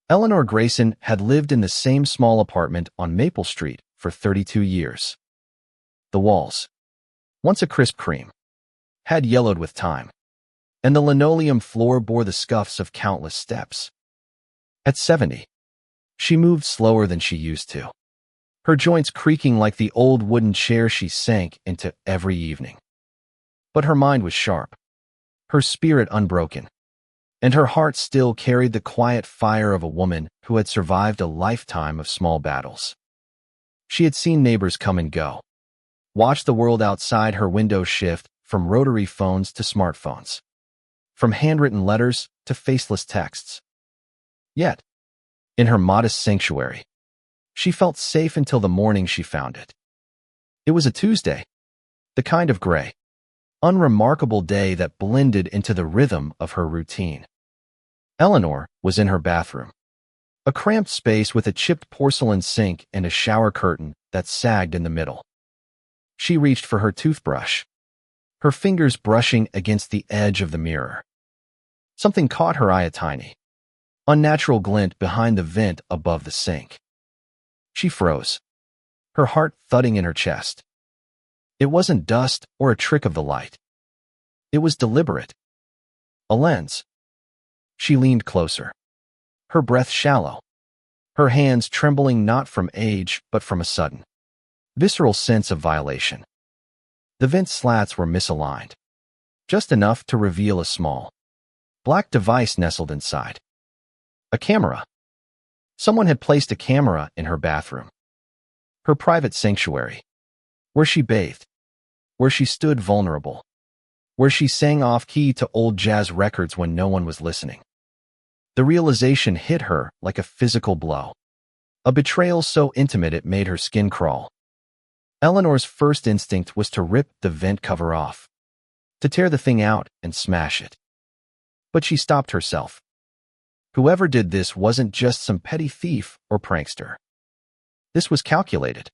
Eleanor Grayson had lived in the same small apartment on Maple Street for 32 years. The walls, once a crisp cream, had yellowed with time, and the linoleum floor bore the scuffs of countless steps. At 70, she moved slower than she used to, her joints creaking like the old wooden chair she sank into every evening. But her mind was sharp, her spirit unbroken, and her heart still carried the quiet fire of a woman who had survived a lifetime of small battles. She had seen neighbors come and go, watched the world outside her window shift from rotary phones to smartphones, from handwritten letters to faceless texts. Yet, in her modest sanctuary, she felt safe until the morning she found it. It was a Tuesday, the kind of gray, unremarkable day that blended into the rhythm of her routine. Eleanor was in her bathroom, a cramped space with a chipped porcelain sink and a shower curtain that sagged in the middle. She reached for her toothbrush, her fingers brushing against the edge of the mirror. Something caught her eye, a tiny, unnatural glint behind the vent above the sink. She froze, her heart thudding in her chest. It wasn't dust or a trick of the light. It was deliberate. A lens. She leaned closer, her breath shallow, her hands trembling not from age but from a sudden, visceral sense of violation. The vent slats were misaligned, just enough to reveal a small, black device nestled inside. A camera. Someone had placed a camera in her bathroom, her private sanctuary, where she bathed, where she stood vulnerable, where she sang off-key to old jazz records when no one was listening. The realization hit her like a physical blow, a betrayal so intimate it made her skin crawl. Eleanor's first instinct was to rip the vent cover off, to tear the thing out and smash it. But she stopped herself. Whoever did this wasn't just some petty thief or prankster. This was calculated.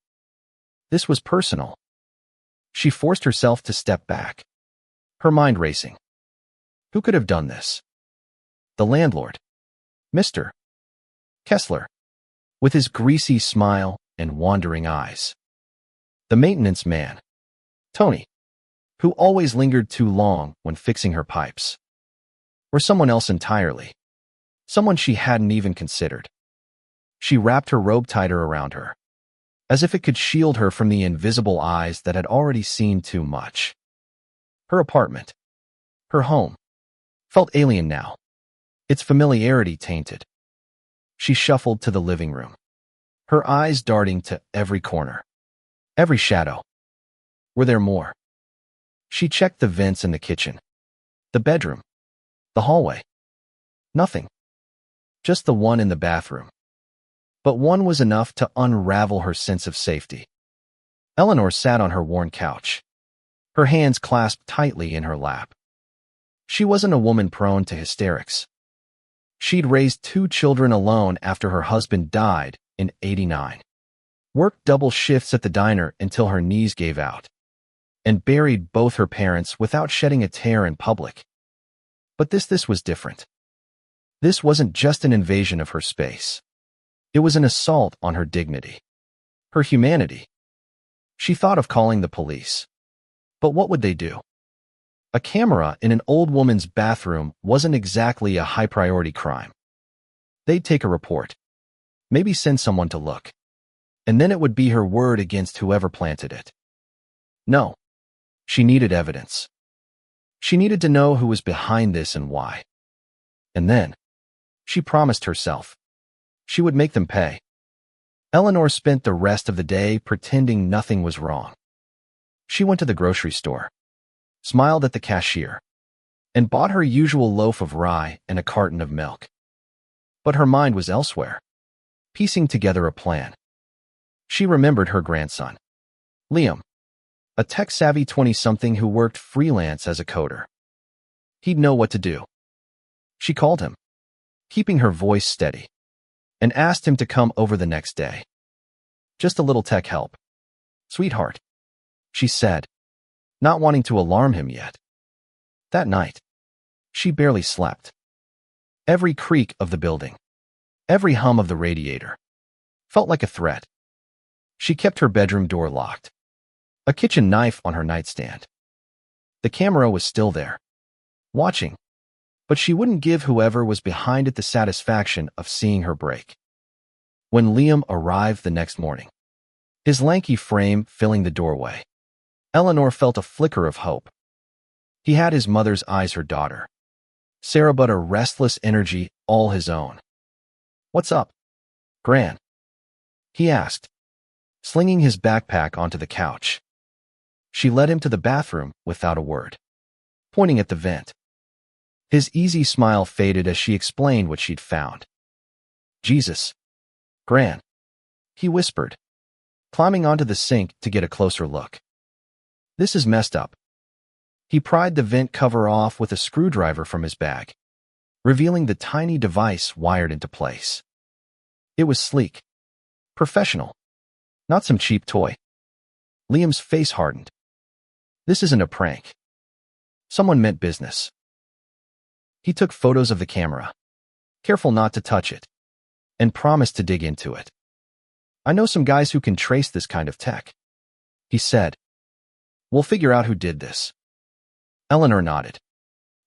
This was personal. She forced herself to step back, her mind racing. Who could have done this? The landlord, Mr. Kessler, with his greasy smile and wandering eyes. The maintenance man, Tony, who always lingered too long when fixing her pipes. Or someone else entirely, someone she hadn't even considered. She wrapped her robe tighter around her, as if it could shield her from the invisible eyes that had already seen too much. Her apartment, her home, felt alien now, its familiarity tainted. She shuffled to the living room, her eyes darting to every corner, every shadow. Were there more? She checked the vents in the kitchen, the bedroom, the hallway. Nothing. Just the one in the bathroom. But one was enough to unravel her sense of safety. Eleanor sat on her worn couch, her hands clasped tightly in her lap. She wasn't a woman prone to hysterics. She'd raised 2 children alone after her husband died in '89, worked double shifts at the diner until her knees gave out, and buried both her parents without shedding a tear in public. But this was different. This wasn't just an invasion of her space. It was an assault on her dignity, her humanity. She thought of calling the police. But what would they do? A camera in an old woman's bathroom wasn't exactly a high-priority crime. They'd take a report, maybe send someone to look, and then it would be her word against whoever planted it. No, she needed evidence. She needed to know who was behind this and why. And then, she promised herself, she would make them pay. Eleanor spent the rest of the day pretending nothing was wrong. She went to the grocery store, smiled at the cashier, and bought her usual loaf of rye and a carton of milk. But her mind was elsewhere, piecing together a plan. She remembered her grandson, Liam, a tech-savvy 20-something who worked freelance as a coder. He'd know what to do. She called him, keeping her voice steady, and asked him to come over the next day. Just a little tech help. Sweetheart, she said, not wanting to alarm him yet. That night, she barely slept. Every creak of the building, Every hum of the radiator felt like a threat. She kept her bedroom door locked, a kitchen knife on her nightstand. The camera was still there, watching, but she wouldn't give whoever was behind it the satisfaction of seeing her break. When Liam arrived the next morning, his lanky frame filling the doorway, Eleanor felt a flicker of hope. He had his mother's eyes, her daughter, Sarah, but a restless energy all his own. "What's up, Gran?" he asked, slinging his backpack onto the couch. She led him to the bathroom without a word, pointing at the vent. His easy smile faded as she explained what she'd found. "Jesus, Gran," he whispered, climbing onto the sink to get a closer look. "This is messed up." He pried the vent cover off with a screwdriver from his bag, revealing the tiny device wired into place. It was sleek, professional, not some cheap toy. Liam's face hardened. "This isn't a prank. Someone meant business." He took photos of the camera, careful not to touch it, and promised to dig into it. "I know some guys who can trace this kind of tech," he said. "We'll figure out who did this." Eleanor nodded,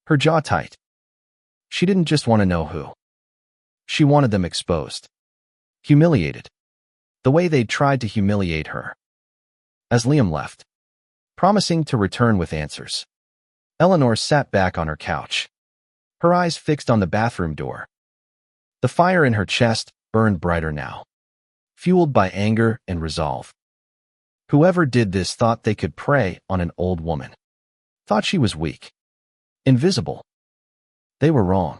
her jaw tight. She didn't just want to know who. She wanted them exposed, humiliated, the way they'd tried to humiliate her. As Liam left, promising to return with answers, Eleanor sat back on her couch, her eyes fixed on the bathroom door. The fire in her chest burned brighter now, fueled by anger and resolve. Whoever did this thought they could prey on an old woman, thought she was weak, invisible. They were wrong.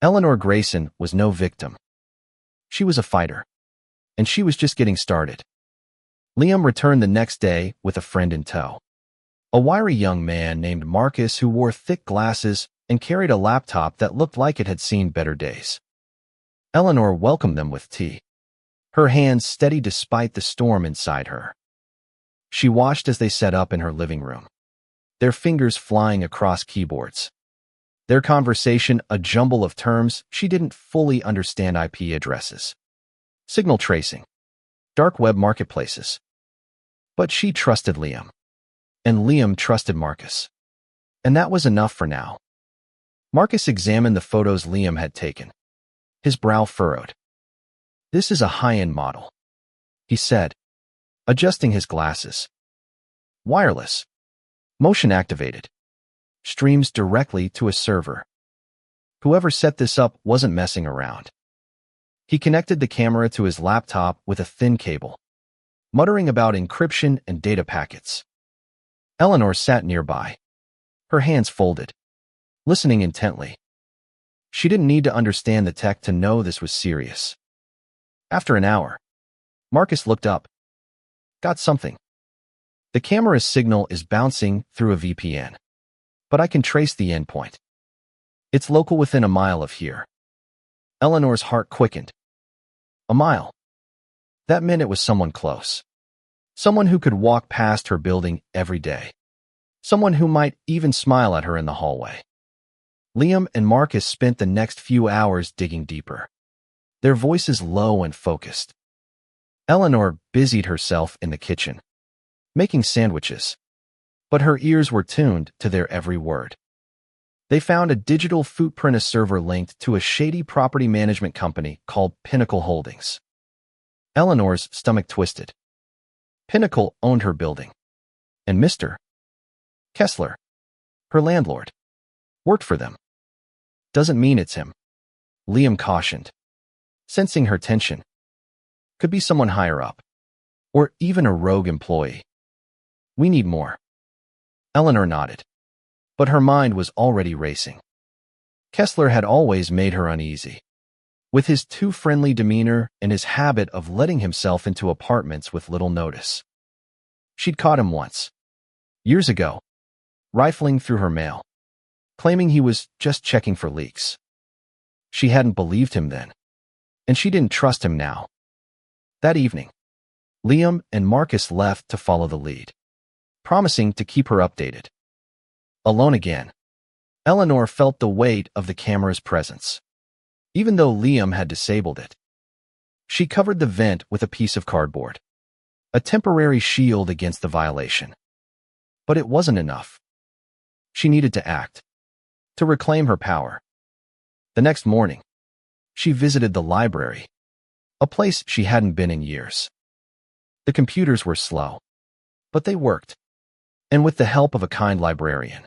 Eleanor Grayson was no victim. She was a fighter, and she was just getting started. Liam returned the next day with a friend in tow, a wiry young man named Marcus who wore thick glasses and carried a laptop that looked like it had seen better days. Eleanor welcomed them with tea, her hands steady despite the storm inside her. She watched as they set up in her living room, their fingers flying across keyboards. Their conversation a jumble of terms she didn't fully understand: IP addresses, signal tracing, dark web marketplaces. But she trusted Liam, and Liam trusted Marcus. And that was enough for now. Marcus examined the photos Liam had taken, his brow furrowed. "This is a high-end model," he said, adjusting his glasses. "Wireless, motion-activated, streams directly to a server. Whoever set this up wasn't messing around." He connected the camera to his laptop with a thin cable, muttering about encryption and data packets. Eleanor sat nearby, her hands folded, listening intently. She didn't need to understand the tech to know this was serious. After an hour, Marcus looked up. "Got something. The camera's signal is bouncing through a VPN, but I can trace the endpoint. It's local within a mile of here." Eleanor's heart quickened. A mile. That meant it was someone close. Someone who could walk past her building every day. Someone who might even smile at her in the hallway. Liam and Marcus spent the next few hours digging deeper, their voices low and focused. Eleanor busied herself in the kitchen, making sandwiches, but her ears were tuned to their every word. They found a digital footprint, a server linked to a shady property management company called Pinnacle Holdings. Eleanor's stomach twisted. Pinnacle owned her building, and Mr. Kessler, her landlord, worked for them. "Doesn't mean it's him," Liam cautioned, sensing her tension. "Could be someone higher up, or even a rogue employee. We need more." Eleanor nodded, but her mind was already racing. Kessler had always made her uneasy, with his too friendly demeanor and his habit of letting himself into apartments with little notice. She'd caught him once, years ago, rifling through her mail, claiming he was just checking for leaks. She hadn't believed him then, and she didn't trust him now. That evening, Liam and Marcus left to follow the lead, promising to keep her updated. Alone again, Eleanor felt the weight of the camera's presence. even though Liam had disabled it. She covered the vent with a piece of cardboard, a temporary shield against the violation. But it wasn't enough. She needed to act, to reclaim her power. The next morning, she visited the library, a place she hadn't been in years. The computers were slow, but they worked. And with the help of a kind librarian,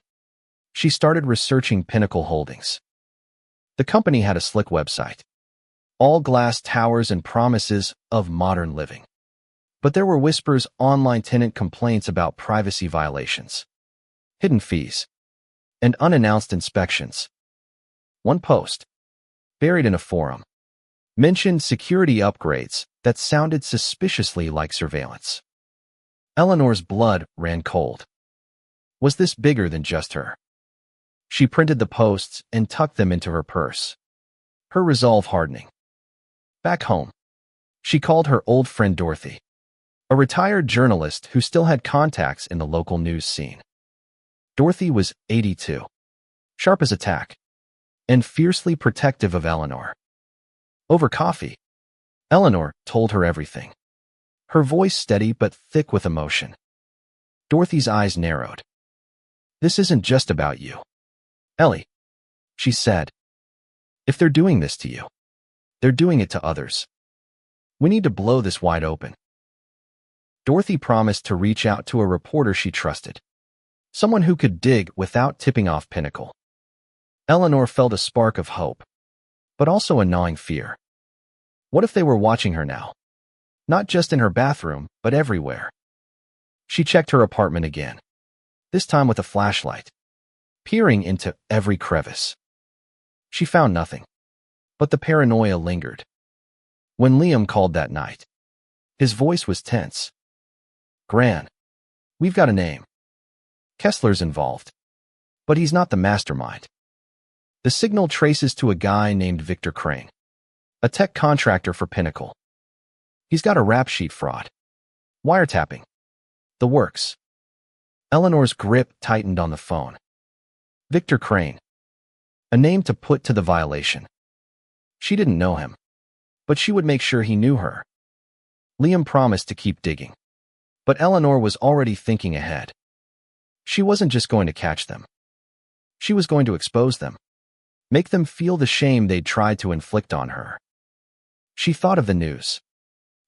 she started researching Pinnacle Holdings. The company had a slick website, all glass towers and promises of modern living. But there were whispers, online tenant complaints about privacy violations, hidden fees, and unannounced inspections. One post, buried in a forum, mentioned security upgrades that sounded suspiciously like surveillance. Eleanor's blood ran cold. Was this bigger than just her? She printed the posts and tucked them into her purse, her resolve hardening. Back home, she called her old friend Dorothy, a retired journalist who still had contacts in the local news scene. Dorothy was 82, sharp as a tack, and fiercely protective of Eleanor. Over coffee, Eleanor told her everything, her voice steady but thick with emotion. Dorothy's eyes narrowed. "This isn't just about you, Ellie," she said. "If they're doing this to you, they're doing it to others. We need to blow this wide open." Dorothy promised to reach out to a reporter she trusted, someone who could dig without tipping off Pinnacle. Eleanor felt a spark of hope, but also a gnawing fear. What if they were watching her now? Not just in her bathroom, but everywhere. She checked her apartment again, this time with a flashlight, peering into every crevice. She found nothing, but the paranoia lingered. When Liam called that night, his voice was tense. "Gran, we've got a name. Kessler's involved, but he's not the mastermind." The signal traces to a guy named Victor Crane, a tech contractor for Pinnacle. He's got a rap sheet fraud, wiretapping, the works. Eleanor's grip tightened on the phone. Victor Crane, a name to put to the violation. She didn't know him, but she would make sure he knew her. Liam promised to keep digging, but Eleanor was already thinking ahead. She wasn't just going to catch them. She was going to expose them, make them feel the shame they'd tried to inflict on her. She thought of the news,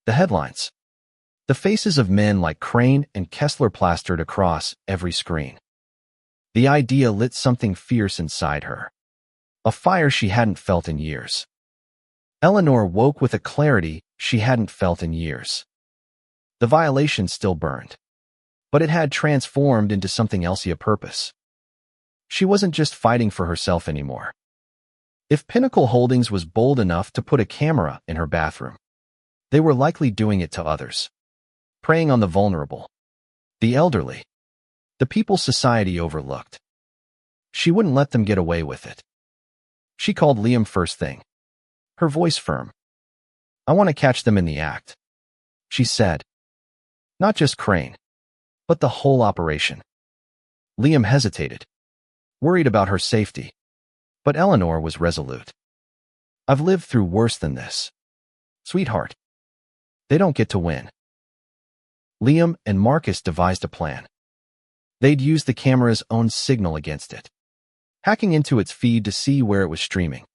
the headlines, the faces of men like Crane and Kessler plastered across every screen. The idea lit something fierce inside her, a fire she hadn't felt in years. Eleanor woke with a clarity she hadn't felt in years. The violation still burned, but it had transformed into something else, a purpose. She wasn't just fighting for herself anymore. If Pinnacle Holdings was bold enough to put a camera in her bathroom, they were likely doing it to others, preying on the vulnerable, the elderly, the people society overlooked. She wouldn't let them get away with it. She called Liam first thing, her voice firm. "I want to catch them in the act," she said. "Not just Crane, but the whole operation." Liam hesitated, worried about her safety, but Eleanor was resolute. "I've lived through worse than this, sweetheart. They don't get to win." Liam and Marcus devised a plan. They'd use the camera's own signal against it, hacking into its feed to see where it was streaming.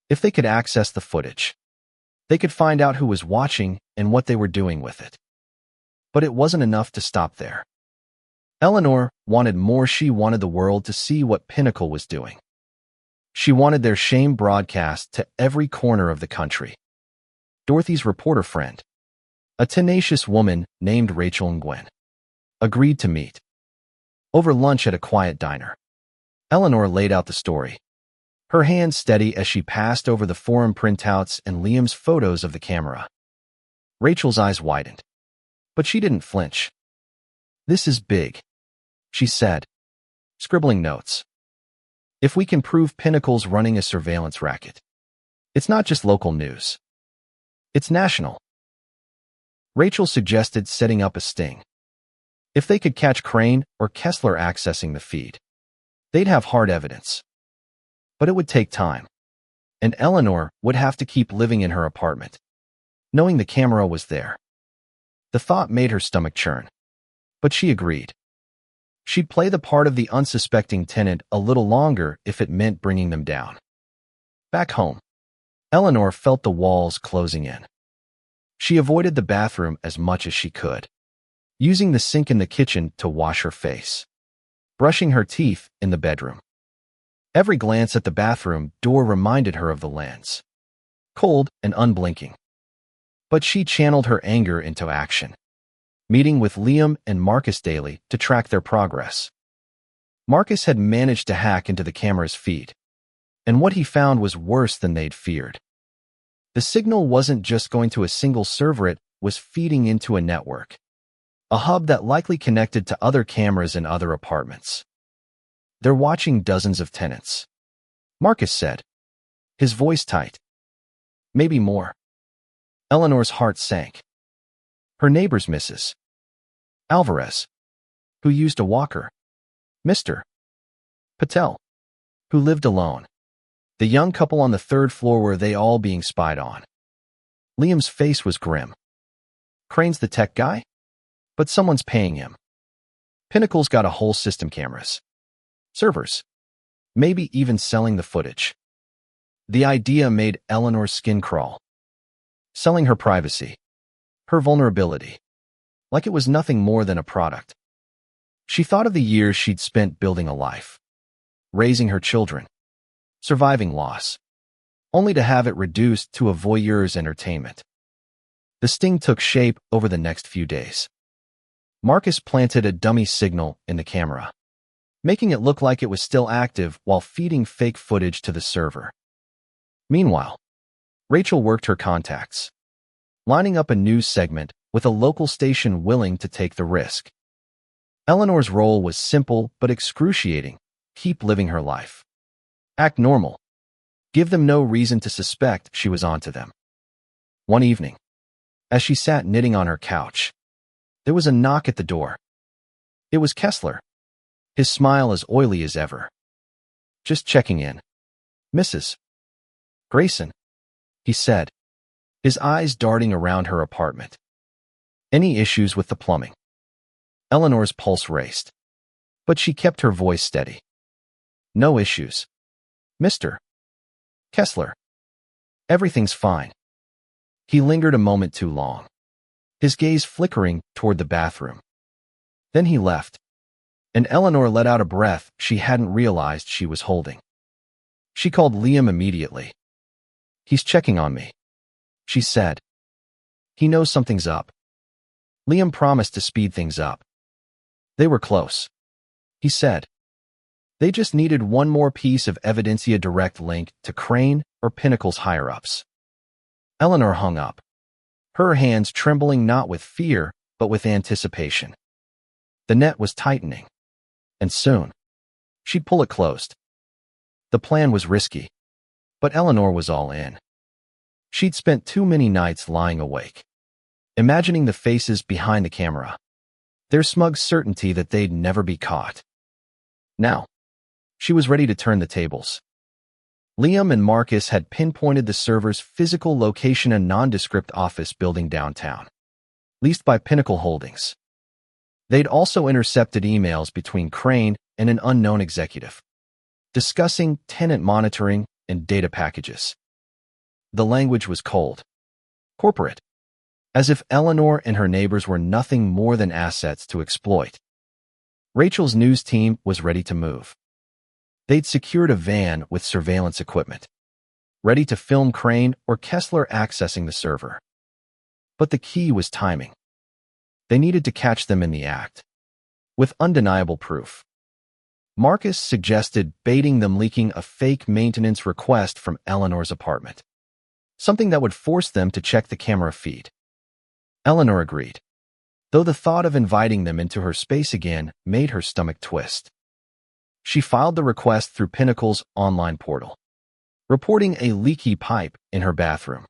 If they could access the footage, they could find out who was watching and what they were doing with it. But it wasn't enough to stop there. Eleanor wanted more. She wanted the world to see what Pinnacle was doing. She wanted their shame broadcast to every corner of the country. Dorothy's reporter friend, a tenacious woman named Rachel Nguyen, agreed to meet. Over lunch at a quiet diner, Eleanor laid out the story, her hands steady as she passed over the forum printouts and Liam's photos of the camera. Rachel's eyes widened, but she didn't flinch. "This is big," she said, scribbling notes. "If we can prove Pinnacle's running a surveillance racket, it's not just local news. It's national." Rachel suggested setting up a sting. If they could catch Crane or Kessler accessing the feed, they'd have hard evidence. But it would take time. and Eleanor would have to keep living in her apartment, knowing the camera was there. The thought made her stomach churn, but she agreed. She'd play the part of the unsuspecting tenant a little longer if it meant bringing them down. Back home, Eleanor felt the walls closing in. She avoided the bathroom as much as she could, using the sink in the kitchen to wash her face, brushing her teeth in the bedroom. Every glance at the bathroom door reminded her of the lens, cold and unblinking. But she channeled her anger into action, meeting with Liam and Marcus daily to track their progress. Marcus had managed to hack into the camera's feed, and what he found was worse than they'd feared. The signal wasn't just going to a single server, it was feeding into a network, a hub that likely connected to other cameras in other apartments. "They're watching dozens of tenants," Marcus said, his voice tight. "Maybe more." Eleanor's heart sank. Her neighbor's Mrs. Alvarez, who used a walker. Mr. Patel, who lived alone. The young couple on the third floor, were they all being spied on? Liam's face was grim. Crane's the tech guy? But someone's paying him. Pinnacle's got a whole system, cameras, servers, maybe even selling the footage. The idea made Eleanor's skin crawl. Selling her privacy, her vulnerability, like it was nothing more than a product. She thought of the years she'd spent building a life, raising her children, surviving loss, only to have it reduced to a voyeur's entertainment. The sting took shape over the next few days. Marcus planted a dummy signal in the camera, making it look like it was still active while feeding fake footage to the server. Meanwhile, Rachel worked her contacts, lining up a news segment with a local station willing to take the risk. Eleanor's role was simple but excruciating: keep living her life. Act normal. Give them no reason to suspect she was onto them. One evening, as she sat knitting on her couch, there was a knock at the door. It was Kessler, his smile as oily as ever. "Just checking in, Mrs. Grayson," he said, his eyes darting around her apartment. "Any issues with the plumbing?" Eleanor's pulse raced, but she kept her voice steady. "No issues, Mr. Kessler. Everything's fine." He lingered a moment too long, his gaze flickering toward the bathroom. Then he left, and Eleanor let out a breath she hadn't realized she was holding. She called Liam immediately. "He's checking on me," she said. "He knows something's up." Liam promised to speed things up. They were close, he said. They just needed one more piece of evidence, a direct link to Crane or Pinnacle's higher-ups. Eleanor hung up, her hands trembling not with fear, but with anticipation. The net was tightening, and soon, she'd pull it closed. The plan was risky, but Eleanor was all in. She'd spent too many nights lying awake, imagining the faces behind the camera, their smug certainty that they'd never be caught. Now, she was ready to turn the tables. Liam and Marcus had pinpointed the server's physical location, a nondescript office building downtown, leased by Pinnacle Holdings. They'd also intercepted emails between Crane and an unknown executive, discussing tenant monitoring and data packages. The language was cold, corporate, as if Eleanor and her neighbors were nothing more than assets to exploit. Rachel's news team was ready to move. They'd secured a van with surveillance equipment, ready to film Crane or Kessler accessing the server. But the key was timing. They needed to catch them in the act, with undeniable proof. Marcus suggested baiting them leaking a fake maintenance request from Eleanor's apartment, something that would force them to check the camera feed. Eleanor agreed, though the thought of inviting them into her space again made her stomach twist. She filed the request through Pinnacle's online portal, reporting a leaky pipe in her bathroom.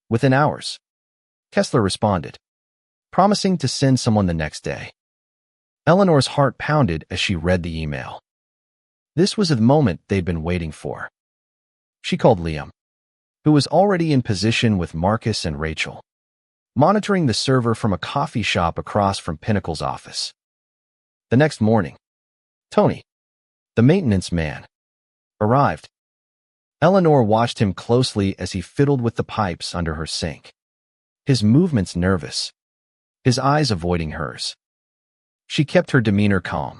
Within hours, Kessler responded, promising to send someone the next day. Eleanor's heart pounded as she read the email. This was the moment they'd been waiting for. She called Liam, who was already in position with Marcus and Rachel, monitoring the server from a coffee shop across from Pinnacle's office. The next morning, Tony, the maintenance man, arrived. Eleanor watched him closely as he fiddled with the pipes under her sink, his movements nervous, his eyes avoiding hers. She kept her demeanor calm,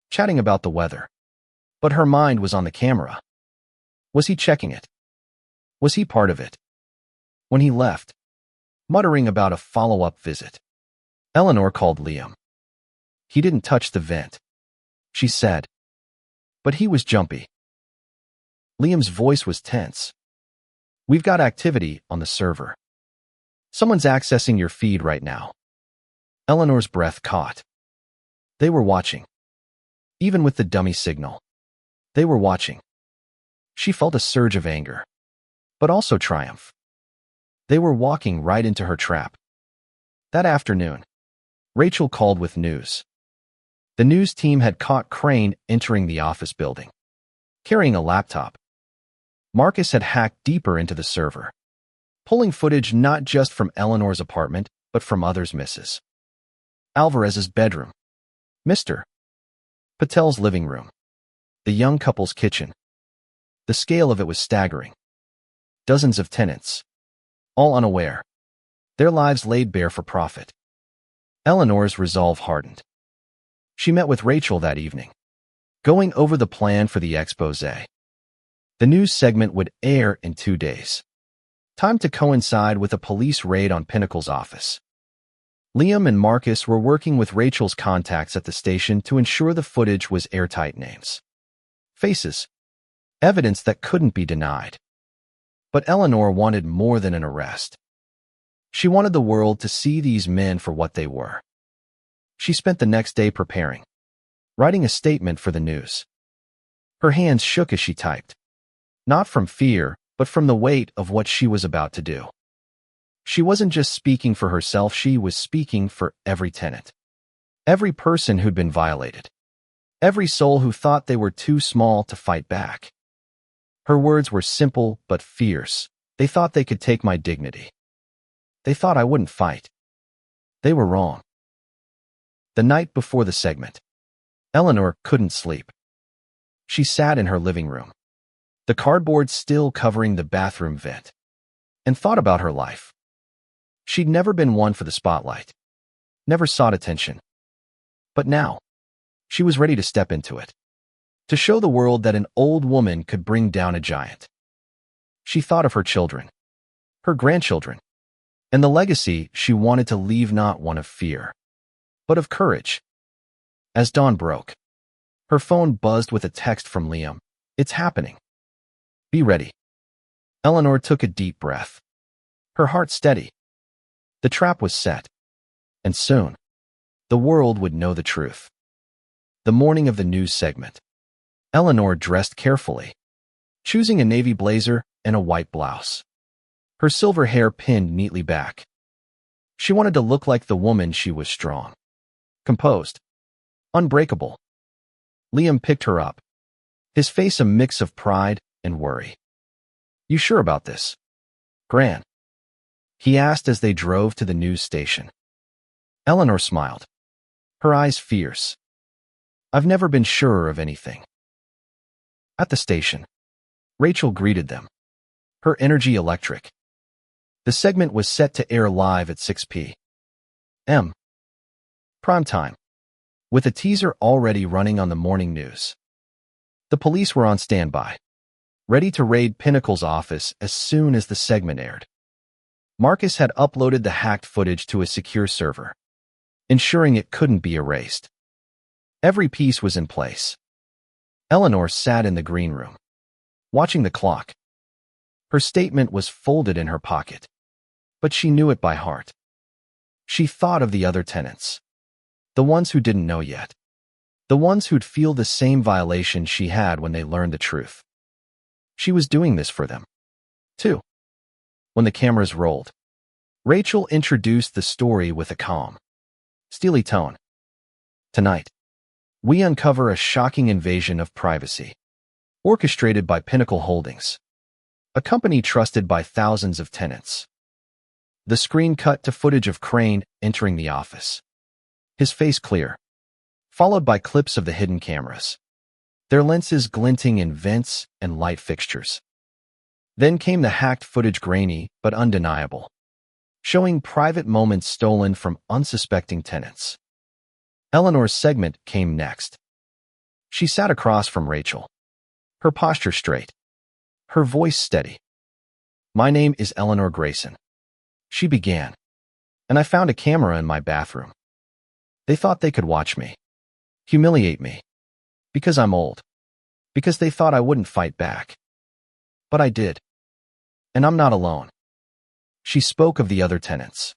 chatting about the weather, but her mind was on the camera. Was he checking it? Was he part of it? When he left, muttering about a follow-up visit, Eleanor called Liam. He didn't touch the vent, she said, but he was jumpy. Liam's voice was tense. We've got activity on the server. Someone's accessing your feed right now. Eleanor's breath caught. They were watching. Even with the dummy signal, they were watching. She felt a surge of anger, but also triumph. They were walking right into her trap. That afternoon, Rachel called with news. The news team had caught Crane entering the office building, carrying a laptop. Marcus had hacked deeper into the server, pulling footage not just from Eleanor's apartment, but from others' Mrs. Alvarez's bedroom, Mr. Patel's living room, the young couple's kitchen. The scale of it was staggering. Dozens of tenants, all unaware, their lives laid bare for profit. Eleanor's resolve hardened. She met with Rachel that evening, going over the plan for the expose. The news segment would air in 2 days, time to coincide with a police raid on Pinnacle's office. Liam and Marcus were working with Rachel's contacts at the station to ensure the footage was airtight. Names, faces, evidence that couldn't be denied. But Eleanor wanted more than an arrest. She wanted the world to see these men for what they were. She spent the next day preparing, writing a statement for the news. Her hands shook as she typed, not from fear, but from the weight of what she was about to do. She wasn't just speaking for herself, she was speaking for every tenant, every person who'd been violated, every soul who thought they were too small to fight back. Her words were simple but fierce. They thought they could take my dignity. They thought I wouldn't fight. They were wrong. The night before the segment, Eleanor couldn't sleep. She sat in her living room, the cardboard still covering the bathroom vent, and thought about her life. She'd never been one for the spotlight, never sought attention. But now, she was ready to step into it, to show the world that an old woman could bring down a giant. She thought of her children, her grandchildren, and the legacy she wanted to leave, not one of fear, but of courage. As dawn broke, her phone buzzed with a text from Liam. It's happening. Be ready. Eleanor took a deep breath, her heart steady. The trap was set, and soon, the world would know the truth. The morning of the news segment, Eleanor dressed carefully, choosing a navy blazer and a white blouse, her silver hair pinned neatly back. She wanted to look like the woman she was: strong, composed, unbreakable. Liam picked her up, his face a mix of pride and worry. You sure about this, Gran? He asked as they drove to the news station. Eleanor smiled, her eyes fierce. I've never been surer of anything. At the station, Rachel greeted them, her energy electric. The segment was set to air live at 6 p.m. prime time, with a teaser already running on the morning news. The police were on standby, ready to raid Pinnacle's office as soon as the segment aired. Marcus had uploaded the hacked footage to a secure server, ensuring it couldn't be erased. Every piece was in place. Eleanor sat in the green room, watching the clock. Her statement was folded in her pocket, but she knew it by heart. She thought of the other tenants, the ones who didn't know yet, the ones who'd feel the same violation she had when they learned the truth. She was doing this for them, too. When the cameras rolled, Rachel introduced the story with a calm, steely tone. Tonight, we uncover a shocking invasion of privacy, orchestrated by Pinnacle Holdings, a company trusted by thousands of tenants. The screen cut to footage of Crane entering the office, his face clear, followed by clips of the hidden cameras, their lenses glinting in vents and light fixtures. Then came the hacked footage, grainy but undeniable, showing private moments stolen from unsuspecting tenants. Eleanor's segment came next. She sat across from Rachel, her posture straight, her voice steady. "My name is Eleanor Grayson," she began, "and I found a camera in my bathroom. They thought they could watch me, humiliate me, because I'm old, because they thought I wouldn't fight back. But I did. And I'm not alone." She spoke of the other tenants,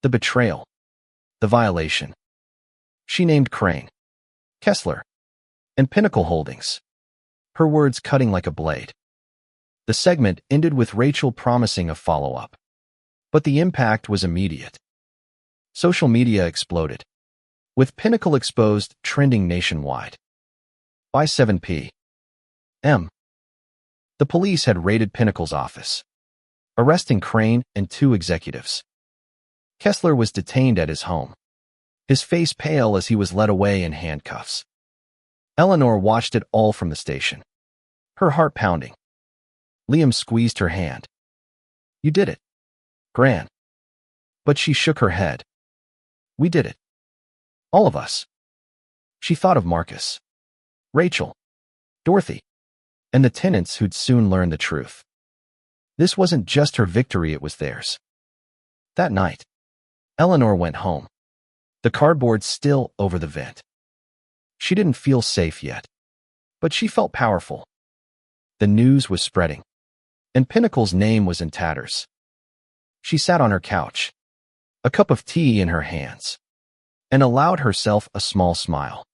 the betrayal, the violation. She named Crane, Kessler, and Pinnacle Holdings, her words cutting like a blade. The segment ended with Rachel promising a follow-up. But the impact was immediate. Social media exploded, with Pinnacle exposed trending nationwide. By 7 p.m., the police had raided Pinnacle's office, arresting Crane and 2 executives. Kessler was detained at his home, his face pale as he was led away in handcuffs. Eleanor watched it all from the station, her heart pounding. Liam squeezed her hand. "You did it, Gran." But she shook her head. "We did it. All of us." She thought of Marcus, Rachel, Dorothy, and the tenants who'd soon learn the truth. This wasn't just her victory, it was theirs. That night, Eleanor went home, the cardboard still over the vent. She didn't feel safe yet, but she felt powerful. The news was spreading, and Pinnacle's name was in tatters. She sat on her couch, a cup of tea in her hands, and allowed herself a small smile.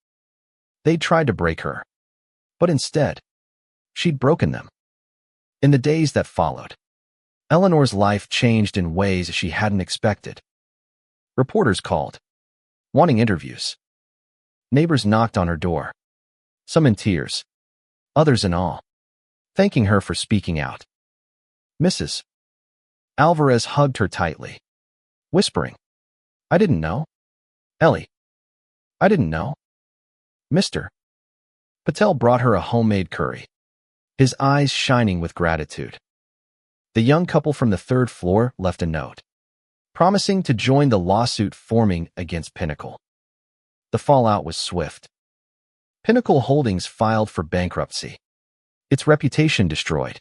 They'd tried to break her, but instead, she'd broken them. In the days that followed, Eleanor's life changed in ways she hadn't expected. Reporters called, wanting interviews. Neighbors knocked on her door, some in tears, others in awe, thanking her for speaking out. Mrs. Alvarez hugged her tightly, whispering, "I didn't know. Ellie, I didn't know." Mr. Patel brought her a homemade curry, his eyes shining with gratitude. The young couple from the 3rd floor left a note, promising to join the lawsuit forming against Pinnacle. The fallout was swift. Pinnacle Holdings filed for bankruptcy, its reputation destroyed.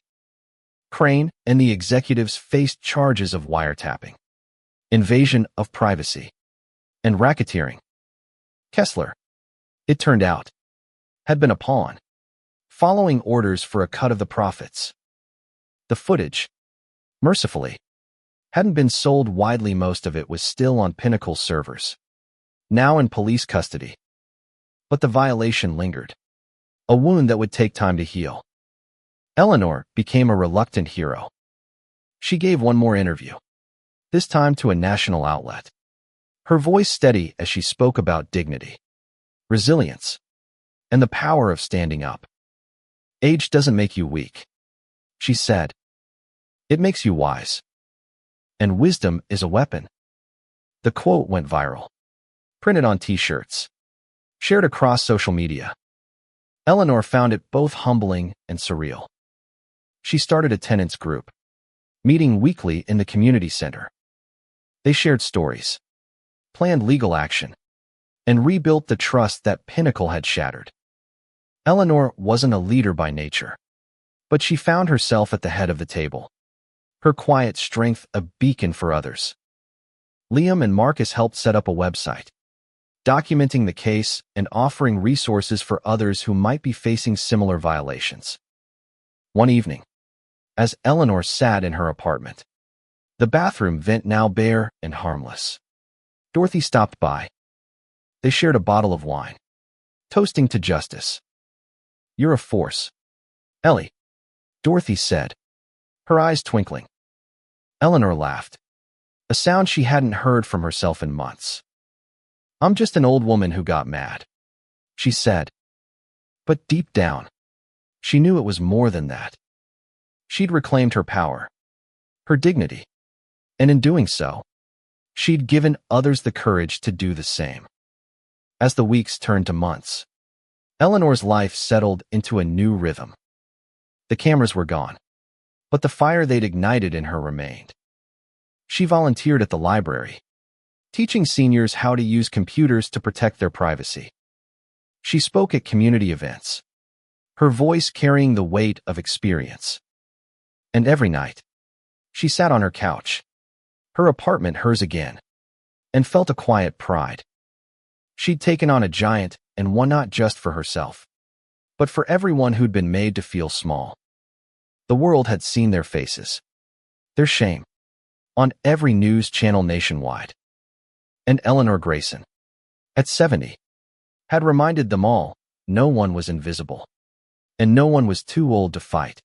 Crane and the executives faced charges of wiretapping, invasion of privacy, and racketeering. Kessler, it turned out, had been a pawn, following orders for a cut of the profits. The footage, mercifully, hadn't been sold widely. Most of it was still on Pinnacle's servers, now in police custody. But the violation lingered, a wound that would take time to heal. Eleanor became a reluctant hero. She gave one more interview, this time to a national outlet, her voice steady as she spoke about dignity, resilience, and the power of standing up. "Age doesn't make you weak," she said. "It makes you wise. And wisdom is a weapon." The quote went viral, printed on t-shirts, shared across social media. Eleanor found it both humbling and surreal. She started a tenants group, meeting weekly in the community center. They shared stories, planned legal action, and rebuilt the trust that Pinnacle had shattered. Eleanor wasn't a leader by nature, but she found herself at the head of the table, her quiet strength a beacon for others. Liam and Marcus helped set up a website, documenting the case and offering resources for others who might be facing similar violations. One evening, as Eleanor sat in her apartment, the bathroom vent now bare and harmless, Dorothy stopped by. They shared a bottle of wine, toasting to justice. "You're a force, Ellie," Dorothy said, her eyes twinkling. Eleanor laughed, a sound she hadn't heard from herself in months. "I'm just an old woman who got mad," she said. But deep down, she knew it was more than that. She'd reclaimed her power, her dignity, and in doing so, she'd given others the courage to do the same. As the weeks turned to months, Eleanor's life settled into a new rhythm. The cameras were gone, but the fire they'd ignited in her remained. She volunteered at the library, teaching seniors how to use computers to protect their privacy. She spoke at community events, her voice carrying the weight of experience. And every night, she sat on her couch, her apartment hers again, and felt a quiet pride. She'd taken on a giant, and one not just for herself, but for everyone who'd been made to feel small. The world had seen their faces, their shame, on every news channel nationwide. And Eleanor Grayson, at 70, had reminded them all no one was invisible, and no one was too old to fight.